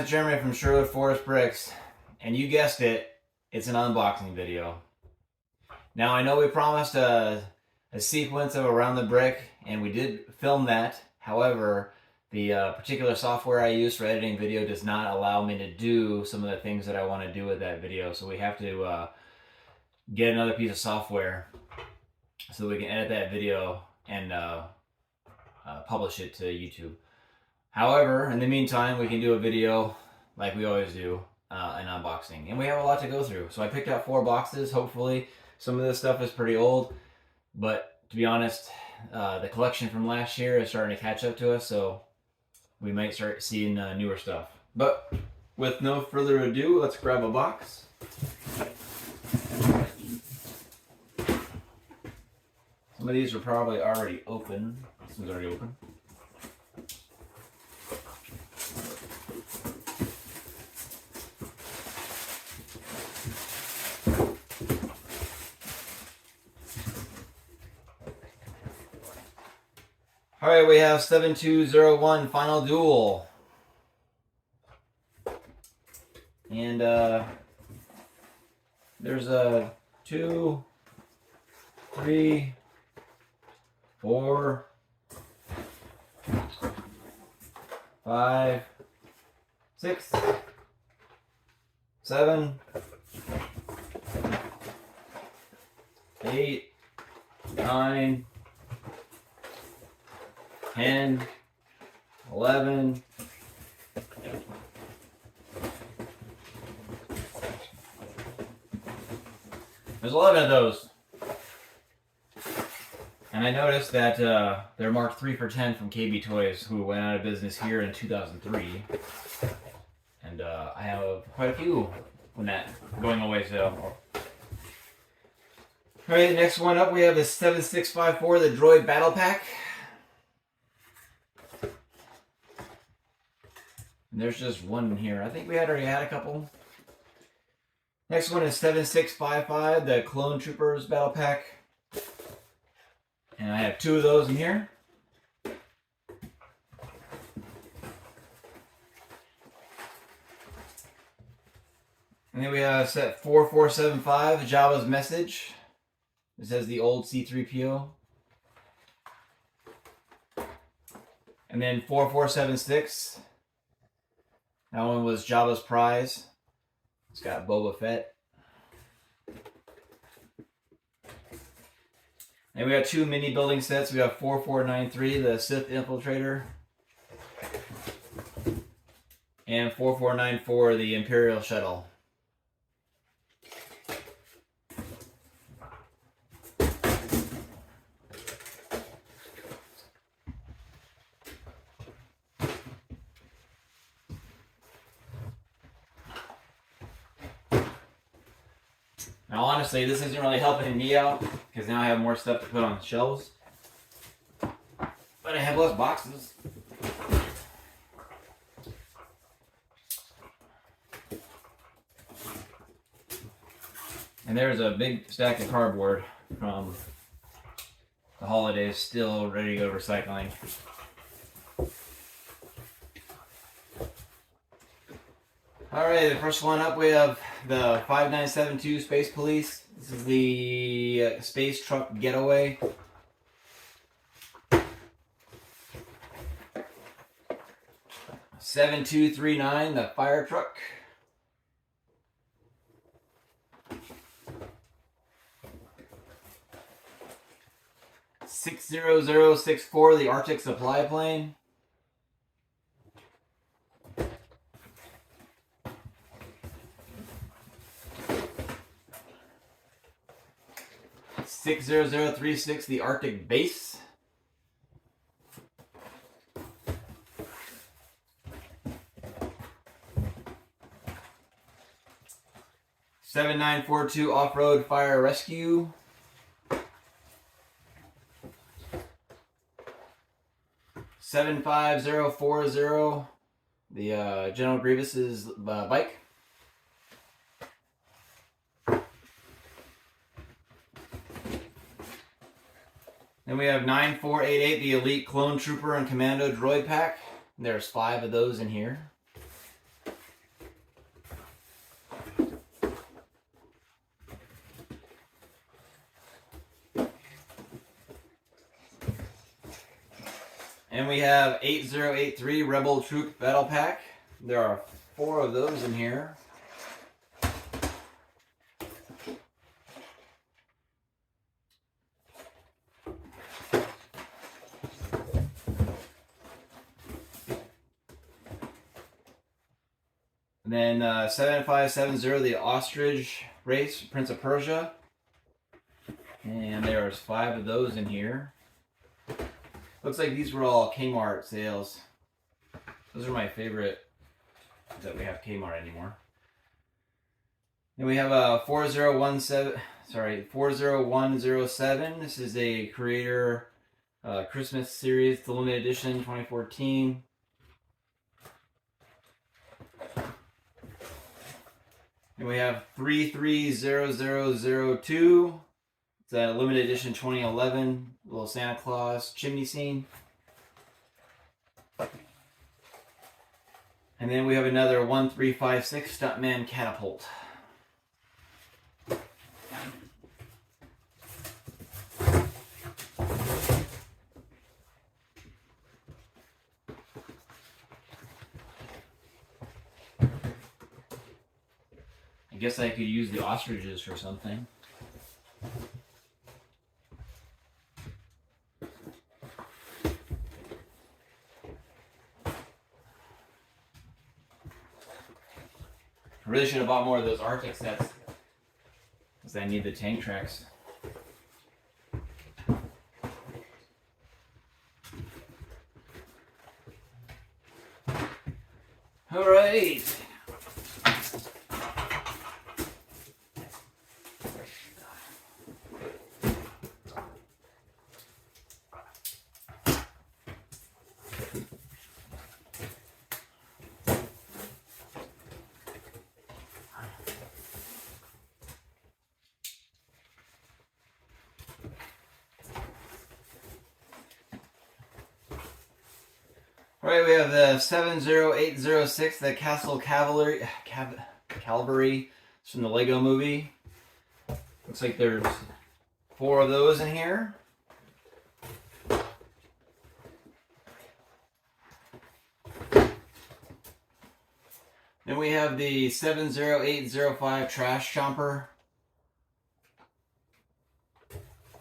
guys, Jeremy from Sherwood Forest Bricks, and you guessed it, it's an unboxing video. Now I know we promised a sequence of around the brick, and we did film that. However, the particular software I use for editing video does not allow me to do some of the things that I want to do with that video, so we have to get another piece of software so that we can edit that video and publish it to YouTube. However, in the meantime, we can do a video like we always do, an unboxing. And we have a lot to go through. So I picked out 4 boxes. Hopefully, some of this stuff is pretty old. But to be honest, the collection from last year is starting to catch up to us. So we might start seeing newer stuff. But with no further ado, let's grab a box. Some of these are probably already open. This one's already open. Alright, we have 7201 Final Duel. And there's a 2, 3, 4, 5, 6, 7, 8, 9, 10, 11, 11 of those. And I noticed that they're marked 3 for 10 from KB Toys, who went out of business here in 2003. And I have quite a few from that going away sale. Alright, next one up we have the 7654, the Droid Battle Pack. And there's just one in here. I think we already had a couple. Next one is 7655, the Clone Troopers Battle Pack. And I have 2 of those in here. And then we have set 4475, Jabba's Message. This has the old C-3PO. And then 4476. That one was Jabba's Prize. It's got Boba Fett. And we have 2 mini building sets. We have 4493, the Sith Infiltrator. And 4494, the Imperial Shuttle. Now honestly, this isn't really helping me out, because now I have more stuff to put on the shelves. But I have less boxes. And there's a big stack of cardboard from the holidays, still ready to go recycling. Alright, the first one up we have the 5972 Space Police. This is the space truck getaway. (7239), the fire truck. (60064), the Arctic supply plane. 60036, the Arctic base. (7942), off-road fire rescue. 75040, the General Grievous's bike. Then we have 9488, the Elite Clone Trooper and Commando Droid Pack. There's 5 of those in here. And we have 8083 Rebel Troop Battle Pack. There are 4 of those in here. And then 7570, the Ostrich Race, Prince of Persia. And there's 5 of those in here. Looks like these were all Kmart sales. Those are my favorite that we have Kmart anymore. Then we have a 40107. This is a Creator Christmas series, the limited edition 2014. And we have 330002. It's a limited edition 2011 little Santa Claus chimney scene. And then we have another 1356 Stuntman Catapult. I guess I could use the ostriches for something. I really should have bought more of those Arctic sets because I need the tank tracks. All right. Alright, we have the 70806, the Castle Cavalry. It's from the Lego movie. Looks like there's 4 of those in here. Then we have the 70805 Trash Chomper.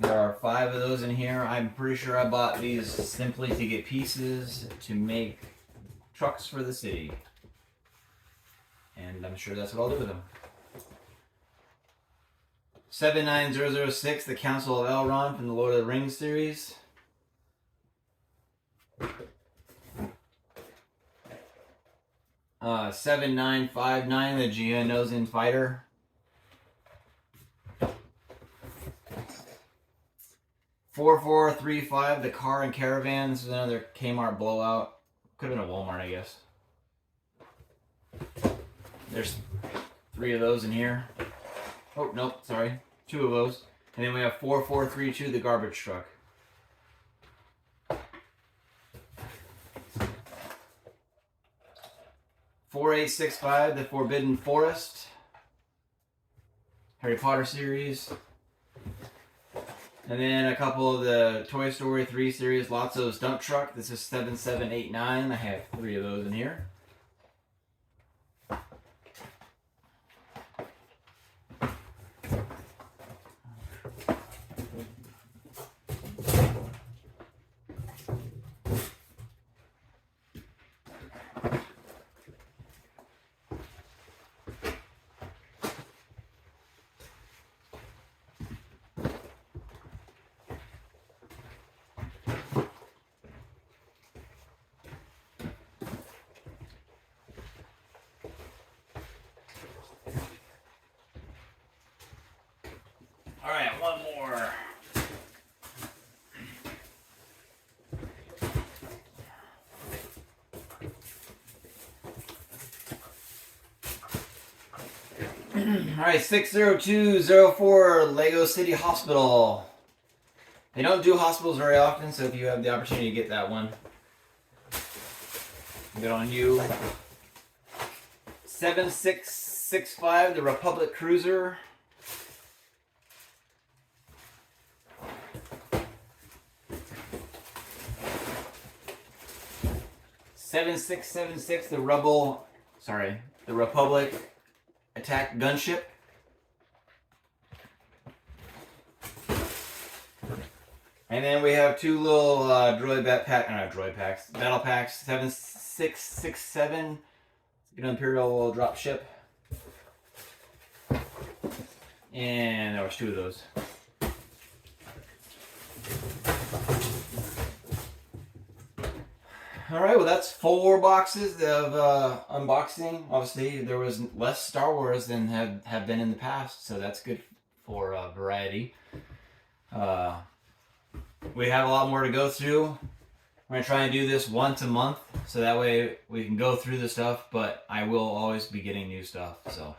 There are 5 of those in here. I'm pretty sure I bought these simply to get pieces to make trucks for the city. And I'm sure that's what I'll do with them. 79006, the Council of Elrond from the Lord of the Rings series. Uh, 7959, the Geonosian Fighter. 4435, the Car and Caravan. This is another Kmart blowout. Could have been a Walmart, I guess. There's 3 of those in here. Oh, nope, sorry. 2 of those. And then we have 4432, the Garbage Truck. $4865, the Forbidden Forest. Harry Potter series. And then a couple of the Toy Story 3 series, Lotso's Dump Truck. This is 7789. I have 3 of those in here. All right, one more. All right, 60204 Lego City Hospital. They don't do hospitals very often, so if you have the opportunity to get that one, good on you. 7665, the Republic Cruiser. 7676, the Republic attack gunship. And then we have two little battle packs, 7667, Imperial drop ship. And there was two of those. Alright, well that's 4 boxes of unboxing. Obviously there was less Star Wars than have been in the past, so that's good for variety. We have a lot more to go through. We're going to try and do this once a month, so that way we can go through the stuff, but I will always be getting new stuff, so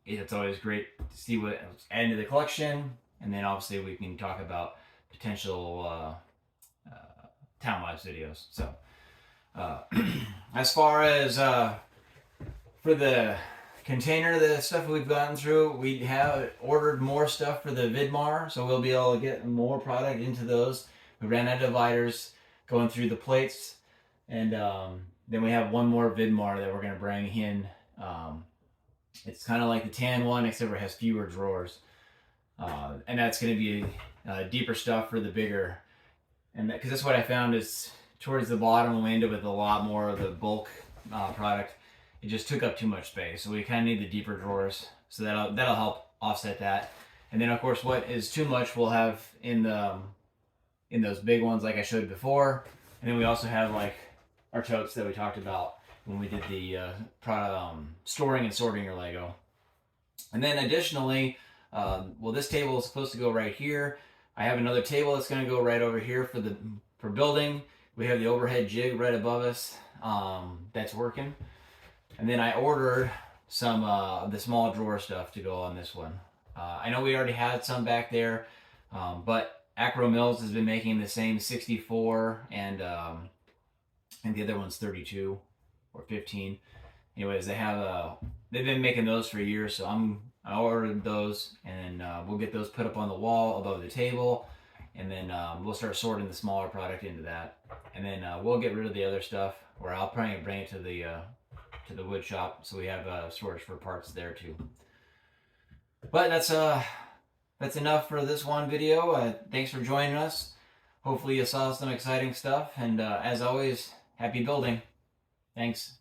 it's always great to see what's added to the collection, and then obviously we can talk about potential Town Lives videos. So as far as for the container, the stuff we've gotten through, we have ordered more stuff for the Vidmar, so we'll be able to get more product into those. We ran out of dividers going through the plates, and then we have one more Vidmar that we're going to bring in. It's kind of like the tan one, except for it has fewer drawers, and that's going to be deeper stuff for the bigger. And because that's what I found is towards the bottom when we ended with a lot more of the bulk product, it just took up too much space. So we kind of need the deeper drawers, so that'll help offset that. And then of course what is too much we'll have in those big ones like I showed before. And then we also have like our totes that we talked about when we did the storing and sorting your Lego. And then additionally, well, this table is supposed to go right here. I have another table that's going to go right over here for building. We have the overhead jig right above us that's working. And then I ordered some of the small drawer stuff to go on this one. I know we already had some back there, but Acro Mills has been making the same 64 and the other one's 32 or 15. Anyways, they've been making those for years, so I ordered those, and we'll get those put up on the wall above the table, and then we'll start sorting the smaller product into that, and then we'll get rid of the other stuff, or I'll probably bring it to the wood shop, so we have storage for parts there too. But that's enough for this one video. Thanks for joining us. Hopefully you saw some exciting stuff, and as always, happy building. Thanks.